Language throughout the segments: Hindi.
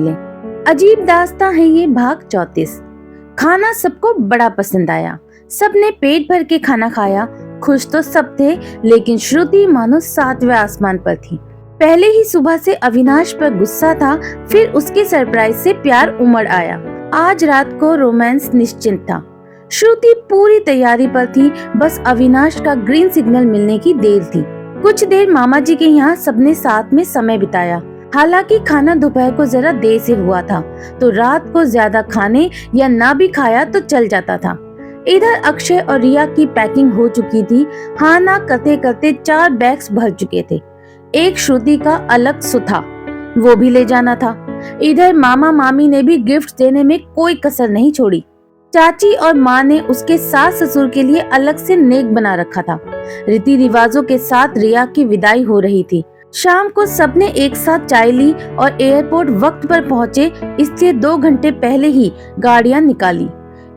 अजीब दास्तां है ये भाग 34। खाना सबको बड़ा पसंद आया। सबने पेट भर के खाना खाया। खुश तो सब थे, लेकिन श्रुति मानो 7वें आसमान पर थी। पहले ही सुबह से अविनाश पर गुस्सा था, फिर उसके सरप्राइज से प्यार उमड़ आया। आज रात को रोमांस निश्चिंत था। श्रुति पूरी तैयारी पर थी, बस अविनाश का ग्रीन सिग्नल मिलने की देर थी। कुछ देर मामा जी के यहाँ सबने साथ में समय बिताया। हालांकि खाना दोपहर को जरा देर से हुआ था, तो रात को ज्यादा खाने या ना भी खाया तो चल जाता था। इधर अक्षय और रिया की पैकिंग हो चुकी थी। हाँ ना करते करते 4 बैग्स भर चुके थे। एक श्रुति का अलग सुथा, वो भी ले जाना था। इधर मामा मामी ने भी गिफ्ट देने में कोई कसर नहीं छोड़ी। चाची और माँ ने उसके सास ससुर के लिए अलग से नेक बना रखा था। रीति रिवाजों के साथ रिया की विदाई हो रही थी। शाम को सबने एक साथ चाय ली और एयरपोर्ट वक्त पर पहुंचे, इसलिए 2 घंटे पहले ही गाड़ियां निकाली।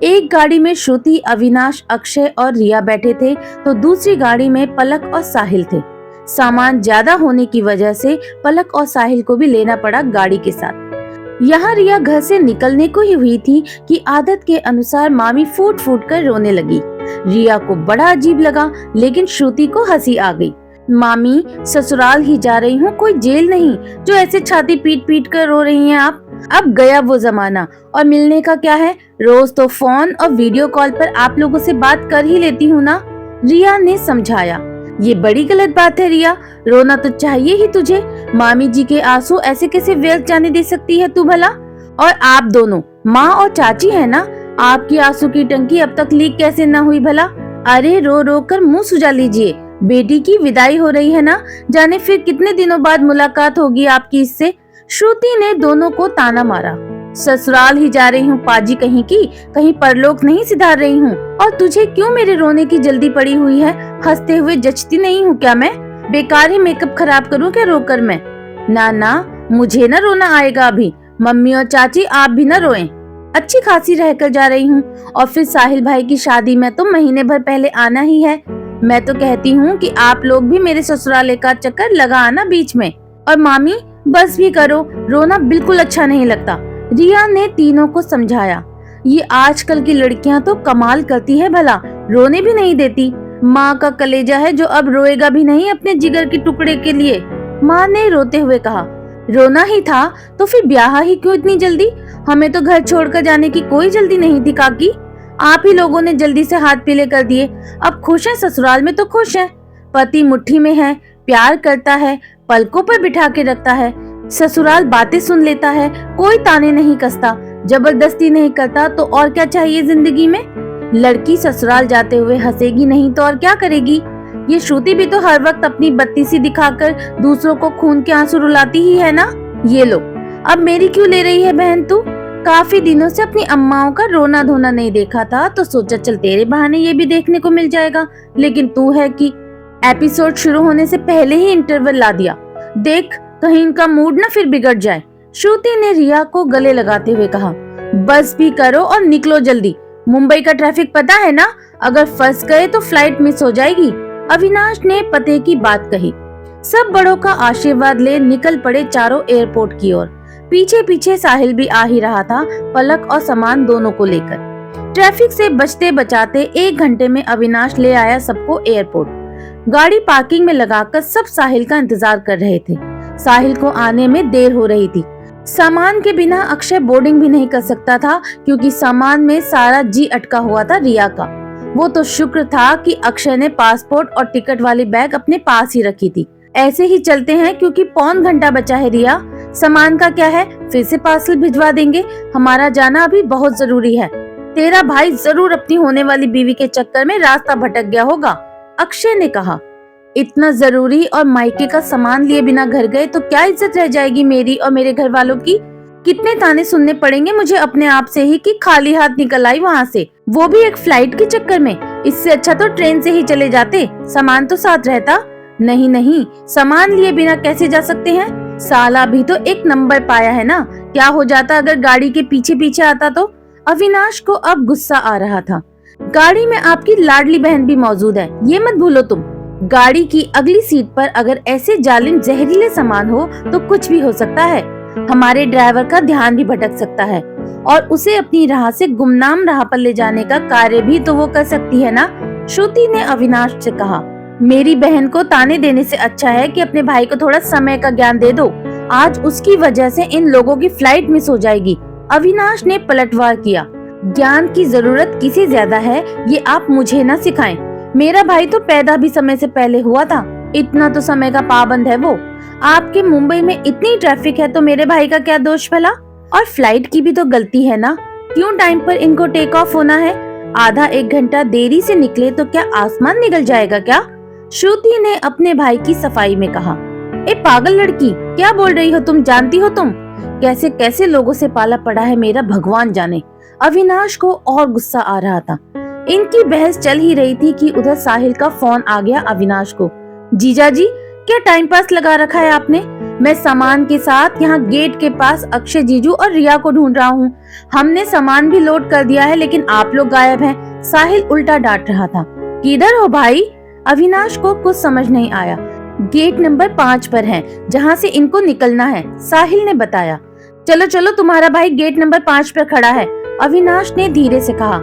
एक गाड़ी में श्रुति, अविनाश, अक्षय और रिया बैठे थे, तो दूसरी गाड़ी में पलक और साहिल थे। सामान ज्यादा होने की वजह से पलक और साहिल को भी लेना पड़ा गाड़ी के साथ। यहाँ रिया घर से निकलने को ही हुई थी कि आदत के अनुसार मामी फूट फूट कर रोने लगी। रिया को बड़ा अजीब लगा, लेकिन श्रुति को हंसी आ गई। मामी, ससुराल ही जा रही हूँ, कोई जेल नहीं जो ऐसे छाती पीट पीट कर रो रही हैं आप। अब गया वो जमाना, और मिलने का क्या है, रोज तो फोन और वीडियो कॉल पर आप लोगों से बात कर ही लेती हूँ ना, रिया ने समझाया। ये बड़ी गलत बात है रिया, रोना तो चाहिए ही तुझे। मामी जी के आंसू ऐसे कैसे व्यर्थ जाने दे सकती है तू भला? और आप दोनों माँ और चाची है ना, आपकी आंसू की टंकी अब तक लीक कैसे न हुई भला? अरे रो रो कर मुँह सुजा लीजिए, बेटी की विदाई हो रही है ना, जाने फिर कितने दिनों बाद मुलाकात होगी आपकी इससे। श्रुति ने दोनों को ताना मारा। ससुराल ही जा रही हूँ पाजी कहीं की, कहीं परलोक नहीं सिधार रही हूँ। और तुझे क्यों मेरे रोने की जल्दी पड़ी हुई है? हंसते हुए जचती नहीं हूँ क्या मैं? बेकार ही मेकअप खराब करूँ क्या रोकर मैं? ना ना, मुझे ना रोना आएगा अभी। मम्मी और चाची आप भी ना रोएं। अच्छी खासी रहकर जा रही हूँ, और फिर साहिल भाई की शादी में तो महीने भर पहले आना ही है। मैं तो कहती हूँ कि आप लोग भी मेरे ससुराले का चक्कर लगा आना बीच में। और मामी बस भी करो, रोना बिल्कुल अच्छा नहीं लगता, रिया ने तीनों को समझाया। ये आजकल की लड़कियां तो कमाल करती है भला, रोने भी नहीं देती। माँ का कलेजा है जो अब रोएगा भी नहीं अपने जिगर के टुकड़े के लिए। माँ ने रोते हुए कहा, रोना ही था तो फिर ब्याह ही क्यों इतनी जल्दी? हमें तो घर छोड़कर जाने की कोई जल्दी नहीं थी काकी, आप ही लोगों ने जल्दी से हाथ पीले कर दिए। अब खुश हैं, ससुराल में तो खुश हैं। पति मुट्ठी में है, प्यार करता है, पलकों पर बिठा के रखता है। ससुराल बातें सुन लेता है, कोई ताने नहीं कसता, जबरदस्ती नहीं करता, तो और क्या चाहिए जिंदगी में? लड़की ससुराल जाते हुए हंसेगी नहीं तो और क्या करेगी? ये श्रुति भी तो हर वक्त अपनी बत्तीसी दिखाकर दूसरों को खून के आंसू रुलाती ही है ना। ये लो, अब मेरी क्यों ले रही है बहन तू? काफी दिनों से अपनी अम्माओं का रोना धोना नहीं देखा था, तो सोचा चल तेरे बहाने ये भी देखने को मिल जाएगा। लेकिन तू है कि एपिसोड शुरू होने से पहले ही इंटरवल ला दिया। देख कहीं इनका मूड ना फिर बिगड़ जाए। श्रुति ने रिया को गले लगाते हुए कहा, बस भी करो और निकलो जल्दी। मुंबई का ट्रैफिक पता है ना, अगर फंस गए तो फ्लाइट मिस हो जाएगी। अविनाश ने पते की बात कही। सब बड़ों का आशीर्वाद ले निकल पड़े चारों एयरपोर्ट की ओर। पीछे पीछे साहिल भी आ ही रहा था, पलक और सामान दोनों को लेकर। ट्रैफिक से बचते बचाते 1 घंटे में अविनाश ले आया सबको एयरपोर्ट। गाड़ी पार्किंग में लगाकर सब साहिल का इंतजार कर रहे थे। साहिल को आने में देर हो रही थी। सामान के बिना अक्षय बोर्डिंग भी नहीं कर सकता था, क्योंकि सामान में सारा जी अटका हुआ था रिया का। वो तो शुक्र था कि अक्षय ने पासपोर्ट और टिकट वाली बैग अपने पास ही रखी थी। ऐसे ही चलते हैं, क्योंकि पौन घंटा बचा है रिया। सामान का क्या है, फिर से पार्सल भिजवा देंगे, हमारा जाना अभी बहुत जरूरी है। तेरा भाई जरूर अपनी होने वाली बीवी के चक्कर में रास्ता भटक गया होगा, अक्षय ने कहा। इतना जरूरी और मायके का सामान लिए बिना घर गए तो क्या इज्जत रह जाएगी मेरी और मेरे घर वालों की? कितने ताने सुनने पड़ेंगे मुझे अपने आप से ही कि खाली हाथ निकल आई वहाँ से, वो भी एक फ्लाइट के चक्कर में। इससे अच्छा तो ट्रेन से ही चले जाते, सामान तो साथ रहता। नहीं नहीं, सामान लिए बिना कैसे जा सकते हैं? साला भी तो एक नंबर पाया है ना, क्या हो जाता अगर गाड़ी के पीछे पीछे आता तो? अविनाश को अब गुस्सा आ रहा था। गाड़ी में आपकी लाडली बहन भी मौजूद है, ये मत भूलो तुम। गाड़ी की अगली सीट पर अगर ऐसे जालिम जहरीले सामान हो तो कुछ भी हो सकता है। हमारे ड्राइवर का ध्यान भी भटक सकता है और उसे अपनी राह से गुमनाम राह पर ले जाने का कार्य भी तो वो कर सकती है ना। श्रुति ने अविनाश से कहा, मेरी बहन को ताने देने से अच्छा है कि अपने भाई को थोड़ा समय का ज्ञान दे दो। आज उसकी वजह से इन लोगों की फ्लाइट मिस हो जाएगी। अविनाश ने पलटवार किया, ज्ञान की जरूरत किसे ज्यादा है ये आप मुझे ना सिखाएं। मेरा भाई तो पैदा भी समय से पहले हुआ था, इतना तो समय का पाबंद है वो। आपके मुंबई में इतनी ट्रैफिक है तो मेरे भाई का क्या दोष भला? और फ्लाइट की भी तो गलती है ना, क्यों टाइम पर इनको टेक ऑफ होना है? आधा एक घंटा देरी से निकले तो क्या आसमान निकल जाएगा क्या? श्रुति ने अपने भाई की सफाई में कहा। ए पागल लड़की, क्या बोल रही हो तुम? जानती हो तुम कैसे कैसे लोगों से पाला पड़ा है, मेरा भगवान जाने। अविनाश को और गुस्सा आ रहा था। इनकी बहस चल ही रही थी कि उधर साहिल का फोन आ गया अविनाश को। जीजा जी, क्या टाइम पास लगा रखा है आपने? मैं सामान के साथ यहाँ गेट के पास अक्षय, जीजू और रिया को ढूंढ रहा हूँ। हमने सामान भी लोड कर दिया है लेकिन आप लोग गायब हैं। साहिल उल्टा डांट रहा था। किधर हो भाई? अविनाश को कुछ समझ नहीं आया। गेट नंबर 5 पर है, जहाँ से इनको निकलना है, साहिल ने बताया। चलो चलो, तुम्हारा भाई गेट नंबर 5 पर खड़ा है, अविनाश ने धीरे से कहा।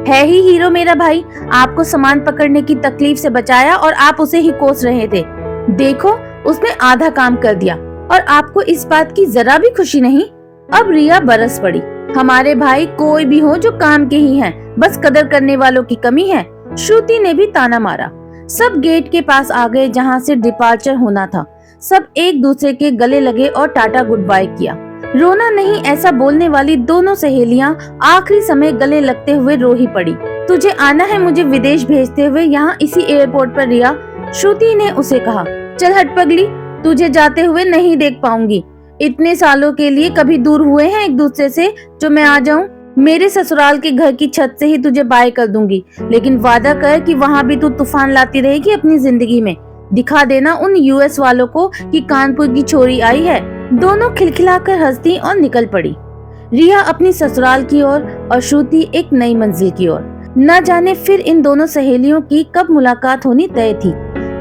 है ही हीरो मेरा भाई, आपको सामान पकड़ने की तकलीफ से बचाया और आप उसे ही कोस रहे थे। देखो, उसने आधा काम कर दिया और आपको इस बात की जरा भी खुशी नहीं। अब रिया बरस पड़ी। हमारे भाई कोई भी हो जो काम के ही हैं, बस कदर करने वालों की कमी है। श्रुति ने भी ताना मारा। सब गेट के पास आ गए जहाँ से डिपार्चर होना था। सब एक दूसरे के गले लगे और टाटा गुड बाय किया। रोना नहीं ऐसा बोलने वाली दोनों सहेलियां आखिरी समय गले लगते हुए रो ही पड़ी। तुझे आना है मुझे विदेश भेजते हुए यहाँ इसी एयरपोर्ट पर रिया, श्रुति ने उसे कहा। चल हट पगली, तुझे जाते हुए नहीं देख पाऊंगी। इतने सालों के लिए कभी दूर हुए हैं एक दूसरे से जो मैं आ जाऊं? मेरे ससुराल के घर की छत से ही तुझे बाय कर दूंगी, लेकिन वादा कर कि वहाँ भी तू तूफान लाती रहेगी अपनी जिंदगी में। दिखा देना उन यूएस वालों को कि कानपुर की छोरी आई है। दोनों खिलखिलाकर हंसती और निकल पड़ी। रिया अपनी ससुराल की ओर और श्रुति एक नई मंजिल की ओर। न जाने फिर इन दोनों सहेलियों की कब मुलाकात होनी तय थी।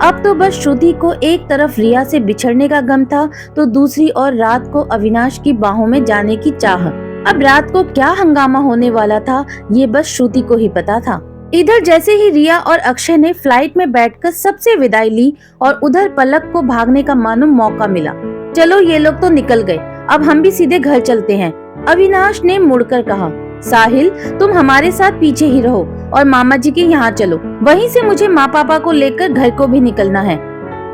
अब तो बस श्रुति को एक तरफ रिया से बिछड़ने का गम था तो दूसरी ओर रात को अविनाश की बाहों में जाने की चाह। अब रात को क्या हंगामा होने वाला था ये बस श्रुति को ही पता था। इधर जैसे ही रिया और अक्षय ने फ्लाइट में बैठकर सबसे विदाई ली और उधर पलक को भागने का मानो मौका मिला। चलो ये लोग तो निकल गए, अब हम भी सीधे घर चलते हैं, अविनाश ने मुड़कर कहा। साहिल, तुम हमारे साथ पीछे ही रहो और मामा जी के यहाँ चलो, वहीं से मुझे माँ पापा को लेकर घर को भी निकलना है।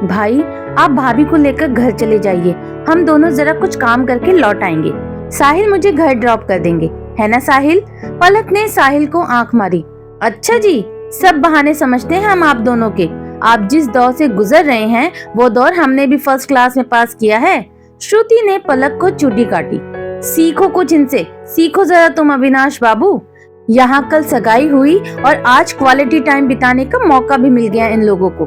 भाई, आप भाभी को लेकर घर चले जाइए, हम दोनों जरा कुछ काम करके लौट आएंगे। साहिल मुझे घर ड्रॉप कर देंगे, है ना साहिल? पलक ने साहिल को आंख मारी। अच्छा जी, सब बहाने समझते हैं हम आप दोनों के। आप जिस दौर से गुजर रहे हैं वो दौर हमने भी फर्स्ट क्लास में पास किया है। श्रुति ने पलक को चुटी काटी। सीखो कुछ इनसे, सीखो जरा तुम अविनाश बाबू। यहाँ कल सगाई हुई और आज क्वालिटी टाइम बिताने का मौका भी मिल गया इन लोगों को।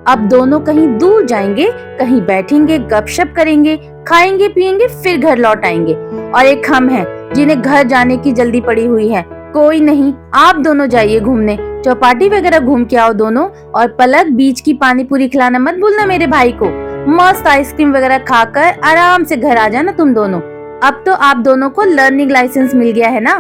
अब दोनों कहीं दूर जाएंगे, कहीं बैठेंगे, गपशप करेंगे, खाएंगे पिएंगे, फिर घर लौट आएंगे। और एक हम हैं जिन्हें घर जाने की जल्दी पड़ी हुई है। कोई नहीं, आप दोनों जाइए घूमने, चौपाटी वगैरह घूम के आओ दोनों। और पलक, बीच की पानी पूरी खिलाना मत भूलना मेरे भाई को। मस्त आइसक्रीम वगैरह खाकर आराम से घर आ जाना तुम दोनों। अब तो आप दोनों को लर्निंग लाइसेंस मिल गया है ना।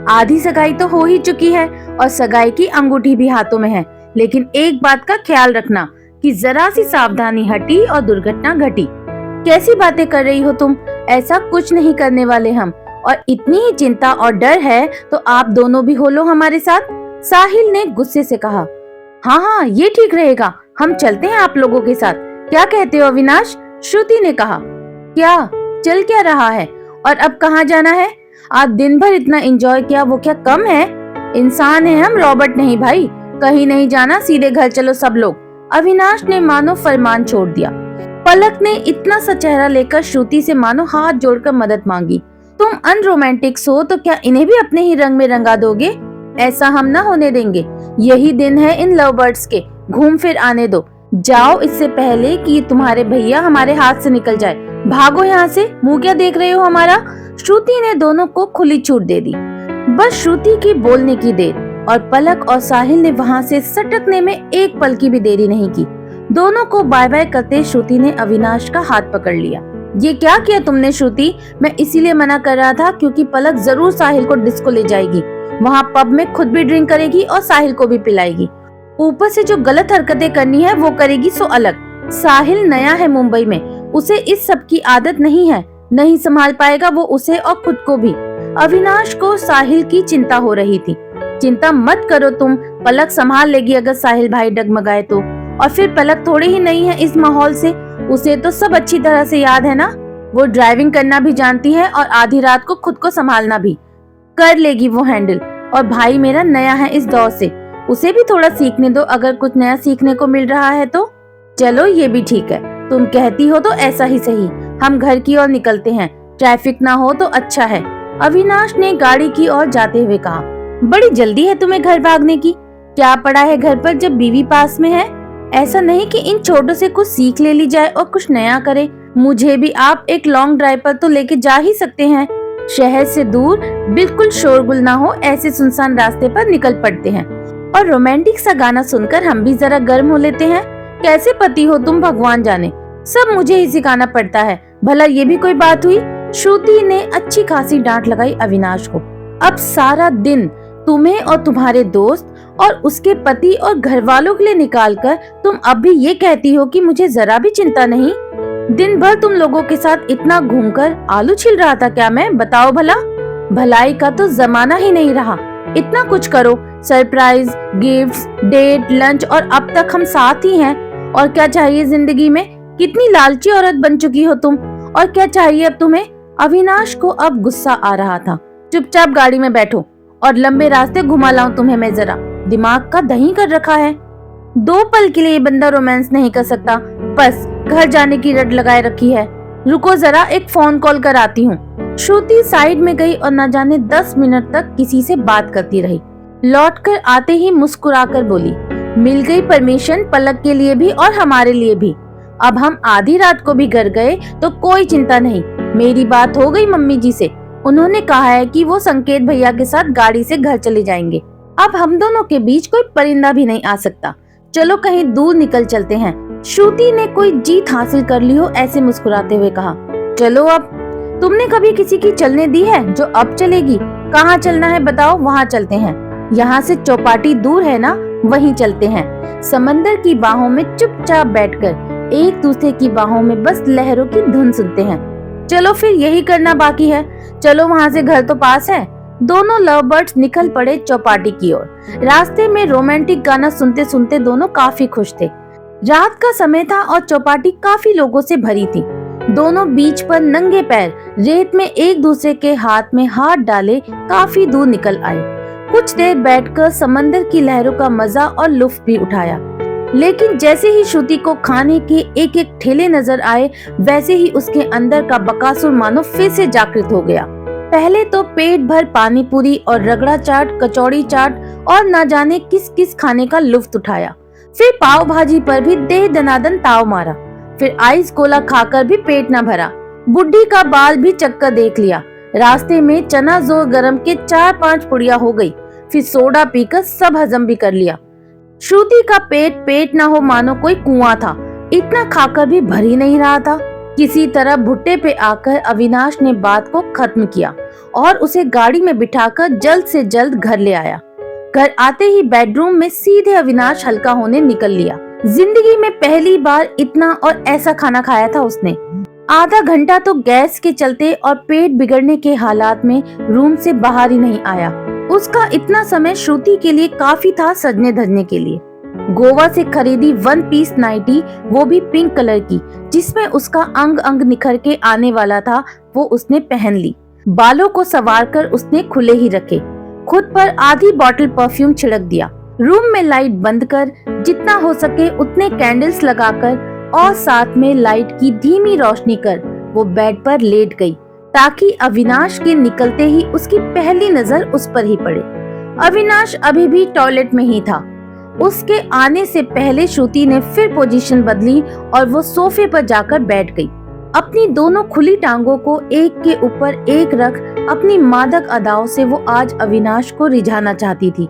आधी सगाई तो हो ही चुकी है और सगाई की अंगूठी भी हाथों में है, लेकिन एक बात का ख्याल रखना कि जरा सी सावधानी हटी और दुर्घटना घटी। कैसी बातें कर रही हो तुम? ऐसा कुछ नहीं करने वाले हम, और इतनी ही चिंता और डर है तो आप दोनों भी हो लो हमारे साथ, साहिल ने गुस्से से कहा। हाँ हाँ, ये ठीक रहेगा, हम चलते हैं आप लोगों के साथ, क्या कहते हो अविनाश? श्रुति ने कहा। क्या चल क्या रहा है और अब कहाँ जाना है? आज दिन भर इतना एंजॉय किया, वो क्या कम है? इंसान है हम, रॉबर्ट नहीं भाई। कहीं नहीं जाना, सीधे घर चलो सब लोग, अविनाश ने मानो फरमान छोड़ दिया। पलक ने इतना सा चेहरा लेकर श्रुति से मानो हाथ जोड़कर मदद मांगी। तुम अनरोमांटिक्स हो तो क्या इन्हें भी अपने ही रंग में रंगा दोगे? ऐसा हम ना होने देंगे। यही दिन है इन लव बर्ड्स के, घूम फिर आने दो। जाओ इससे पहले कि तुम्हारे भैया हमारे हाथ से निकल जाए। भागो यहाँ से, मुंह क्या देख रहे हो हमारा? श्रुति ने दोनों को खुली छूट दे दी। बस श्रुति की बोलने की देर, और पलक और साहिल ने वहाँ से सटकने में एक पल की भी देरी नहीं की। दोनों को बाय बाय करते श्रुति ने अविनाश का हाथ पकड़ लिया। ये क्या किया तुमने श्रुति? मैं इसीलिए मना कर रहा था क्योंकि पलक जरूर साहिल को डिस्को ले जाएगी, वहाँ पब में खुद भी ड्रिंक करेगी और साहिल को भी पिलाएगी। ऊपर से जो गलत हरकतें करनी है वो करेगी सो अलग। साहिल नया है मुंबई में, उसे इस सब की आदत नहीं है, नहीं संभाल पाएगा वो उसे और खुद को भी। अविनाश को साहिल की चिंता हो रही थी। चिंता मत करो तुम, पलक संभाल लेगी अगर साहिल भाई डगमगाए तो। और फिर पलक थोड़ी ही नहीं है इस माहौल से, उसे तो सब अच्छी तरह से याद है ना। वो ड्राइविंग करना भी जानती है और आधी रात को खुद को संभालना भी कर लेगी वो हैंडल। और भाई मेरा नया है इस दौर से, उसे भी थोड़ा सीखने दो, अगर कुछ नया सीखने को मिल रहा है तो। चलो ये भी ठीक है, तुम कहती हो तो ऐसा ही सही, हम घर की ओर निकलते हैं, ट्रैफिक ना हो तो अच्छा है, अविनाश ने गाड़ी की ओर जाते हुए कहा। बड़ी जल्दी है तुम्हें घर भागने की, क्या पड़ा है घर पर जब बीवी पास में है? ऐसा नहीं कि इन छोटों से कुछ सीख ले ली जाए और कुछ नया करे। मुझे भी आप एक लॉन्ग ड्राइव पर तो लेके जा ही सकते हैं, शहर से दूर, बिल्कुल शोरगुल ना हो ऐसे सुनसान रास्ते पर निकल पड़ते हैं और रोमांटिक सा गाना सुनकर हम भी जरा गर्म हो लेते हैं। कैसे पति हो तुम भगवान जाने, सब मुझे ही सिखाना पड़ता है, भला ये भी कोई बात हुई? श्रुति ने अच्छी खासी डांट लगाई अविनाश को। अब सारा दिन तुम्हें और तुम्हारे दोस्त और उसके पति और घर वालों के लिए निकालकर तुम अब भी ये कहती हो कि मुझे जरा भी चिंता नहीं? दिन भर तुम लोगों के साथ इतना घूमकर आलू छिल रहा था क्या मैं? बताओ भला। भलाई का तो जमाना ही नहीं रहा, इतना कुछ करो, सरप्राइज, गिफ्ट्स, डेट, लंच, और अब तक हम साथ ही हैं। और क्या चाहिए जिंदगी में? कितनी लालची औरत बन चुकी हो तुम, और क्या चाहिए अब तुम्हें? अविनाश को अब गुस्सा आ रहा था। चुपचाप गाड़ी में बैठो और लंबे रास्ते घुमा लाऊं तुम्हें मैं जरा, दिमाग का दही कर रखा है। 2 पल के लिए ये बंदा रोमांस नहीं कर सकता, बस घर जाने की रट लगाए रखी है। रुको जरा, एक फोन कॉल कर आती हूँ। श्रुति साइड में गई और न जाने 10 मिनट तक किसी से बात करती रही। लौटकर आते ही मुस्कुराकर बोली, मिल गई परमिशन पलक के लिए भी और हमारे लिए भी। अब हम आधी रात को भी घर गए तो कोई चिंता नहीं। मेरी बात हो गई मम्मी जी से, उन्होंने कहा है कि वो संकेत भैया के साथ गाड़ी से घर चले जाएंगे। अब हम दोनों के बीच कोई परिंदा भी नहीं आ सकता। चलो कहीं दूर निकल चलते हैं। श्रुति ने कोई जीत हासिल कर ली हो ऐसे मुस्कुराते हुए कहा। चलो अब, तुमने कभी किसी की चलने दी है जो अब चलेगी? कहाँ चलना है बताओ, वहाँ चलते हैं। यहाँ से चौपाटी दूर है ना, वहीं चलते हैं। समंदर की बाहों में चुपचाप बैठकर एक दूसरे की बाहों में बस लहरों की धुन सुनते हैं। चलो फिर यही करना बाकी है। चलो, वहाँ से घर तो पास है। दोनों लव बर्ड्स निकल पड़े चौपाटी की ओर। रास्ते में रोमांटिक गाना सुनते सुनते दोनों काफी खुश थे। रात का समय था और चौपाटी काफी लोगों से भरी थी। दोनों बीच पर नंगे पैर रेत में एक दूसरे के हाथ में हाथ डाले काफी दूर निकल आए। कुछ देर बैठकर समंदर की लहरों का मजा और लुत्फ भी उठाया। लेकिन जैसे ही श्रुति को खाने के एक एक ठेले नजर आए, वैसे ही उसके अंदर का बकासुर मानो फिर से जागृत हो गया। पहले तो पेट भर पानी पूरी और रगड़ा चाट, कचौड़ी चाट और न जाने किस किस खाने का लुत्फ उठाया। फिर पाव भाजी पर भी देह दनादन ताव मारा। फिर आइस कोला खाकर भी पेट न भरा। बुढ़ी का बाल भी चक्कर देख लिया। रास्ते में चना जोर गरम के 4-5 पुड़िया हो गई। फिर सोडा पीकर सब हजम भी कर लिया। श्रुति का पेट न हो मानो कोई कुआं था, इतना खाकर भी भर ही नहीं रहा था। किसी तरह भुट्टे पे आकर अविनाश ने बात को खत्म किया और उसे गाड़ी में बिठाकर जल्द से जल्द घर ले आया। घर आते ही बेडरूम में सीधे अविनाश हल्का होने निकल लिया। जिंदगी में पहली बार इतना और ऐसा खाना खाया था उसने। आधा घंटा तो गैस के चलते और पेट बिगड़ने के हालात में रूम से बाहर ही नहीं आया। उसका इतना समय श्रुति के लिए काफी था सजने धजने के लिए। गोवा से खरीदी 1 पीस नाइटी, वो भी पिंक कलर की, जिसमें उसका अंग अंग निखर के आने वाला था, वो उसने पहन ली। बालों को संवारकर उसने खुले ही रखे। खुद पर आधी बॉटल परफ्यूम छिड़क दिया। रूम में लाइट बंद कर जितना हो सके उतने कैंडल्स लगाकर और साथ में लाइट की धीमी रोशनी कर वो बेड पर लेट गई, ताकि अविनाश के निकलते ही उसकी पहली नजर उस पर ही पड़े। अविनाश अभी भी टॉयलेट में ही था। उसके आने से पहले श्रुति ने फिर पोजीशन बदली और वो सोफे पर जाकर बैठ गई। अपनी दोनों खुली टांगों को एक के ऊपर एक रख अपनी मादक अदाओं से वो आज अविनाश को रिझाना चाहती थी।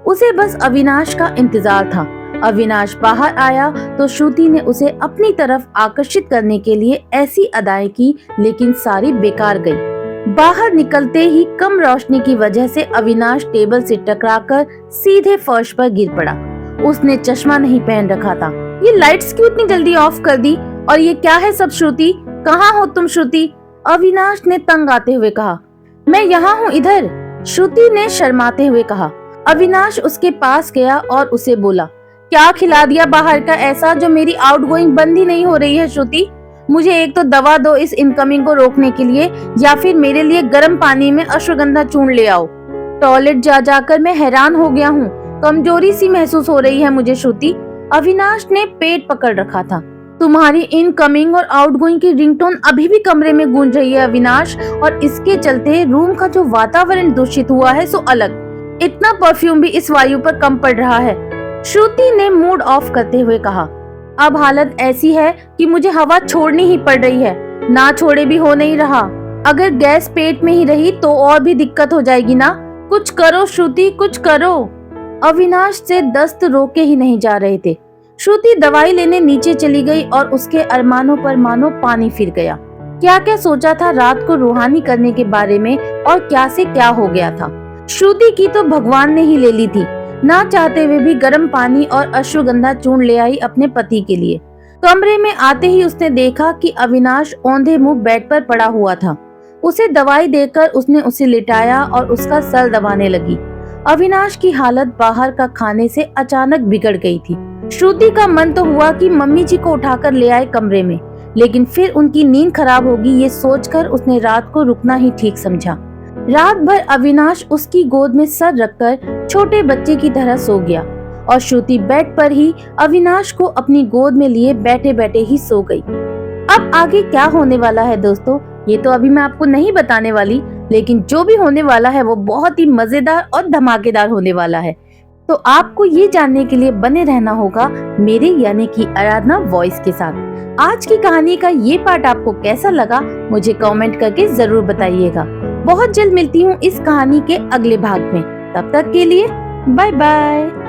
उसे बस अविनाश का इंतजार था। अविनाश बाहर आया तो श्रुति ने उसे अपनी तरफ आकर्षित करने के लिए ऐसी अदाएं की, लेकिन सारी बेकार गई। बाहर निकलते ही कम रोशनी की वजह से अविनाश टेबल से टकराकर सीधे फर्श पर गिर पड़ा। उसने चश्मा नहीं पहन रखा था। ये लाइट्स क्यों इतनी जल्दी ऑफ कर दी? और ये क्या है सब? श्रुति, कहाँ हो तुम श्रुति? अविनाश ने तंग आते हुए कहा। मैं यहाँ हूँ, इधर, श्रुति ने शर्माते हुए कहा। अविनाश उसके पास गया और उसे बोला, क्या खिला दिया बाहर का ऐसा जो मेरी आउटगोइंग बंद ही नहीं हो रही है? श्रुति, मुझे एक तो दवा दो इस इनकमिंग को रोकने के लिए, या फिर मेरे लिए गर्म पानी में अश्वगंधा चूर्ण ले आओ। टॉयलेट जा जाकर मैं हैरान हो गया हूँ, कमजोरी सी महसूस हो रही है मुझे। श्रुति, अविनाश ने पेट पकड़ रखा था। तुम्हारी इनकमिंग और आउटगोइंग की रिंगटोन अभी भी कमरे में गूंज रही है अविनाश, और इसके चलते रूम का जो वातावरण दूषित हुआ है सो अलग। इतना परफ्यूम भी इस वायु पर कम पड़ रहा है, श्रुति ने मूड ऑफ करते हुए कहा। अब हालत ऐसी है कि मुझे हवा छोड़नी ही पड़ रही है, ना छोड़े भी हो नहीं रहा। अगर गैस पेट में ही रही तो और भी दिक्कत हो जाएगी ना। कुछ करो श्रुति, कुछ करो। अविनाश से दस्त रोके ही नहीं जा रहे थे। श्रुति दवाई लेने नीचे चली गई और उसके अरमानों पर मानो पानी फिर गया। क्या क्या सोचा था रात को रूहानी करने के बारे में, और क्या से क्या हो गया था। श्रुति की तो भगवान ने ही ले ली थी। ना चाहते हुए भी गर्म पानी और अश्वगंधा चूर्ण ले आई अपने पति के लिए। कमरे में आते ही उसने देखा कि अविनाश औंधे मुंह बेड पर पड़ा हुआ था। उसे दवाई देकर उसने उसे लिटाया और उसका सर दबाने लगी। अविनाश की हालत बाहर का खाने से अचानक बिगड़ गई थी। श्रुति का मन तो हुआ कि मम्मी जी को उठाकर ले आए कमरे में, लेकिन फिर उनकी नींद खराब होगी ये सोचकर उसने रात को रुकना ही ठीक समझा। रात भर अविनाश उसकी गोद में सर रखकर छोटे बच्चे की तरह सो गया, और श्रुति बेड पर ही अविनाश को अपनी गोद में लिए बैठे बैठे ही सो गई। अब आगे क्या होने वाला है दोस्तों, ये तो अभी मैं आपको नहीं बताने वाली, लेकिन जो भी होने वाला है वो बहुत ही मजेदार और धमाकेदार होने वाला है। तो आपको ये जानने के लिए बने रहना होगा मेरे यानी कि आराधना वॉइस के साथ। आज की कहानी का ये पार्ट आपको कैसा लगा मुझे कमेंट करके जरूर बताइएगा। बहुत जल्द मिलती हूँ इस कहानी के अगले भाग में। तब तक के लिए बाय बाय।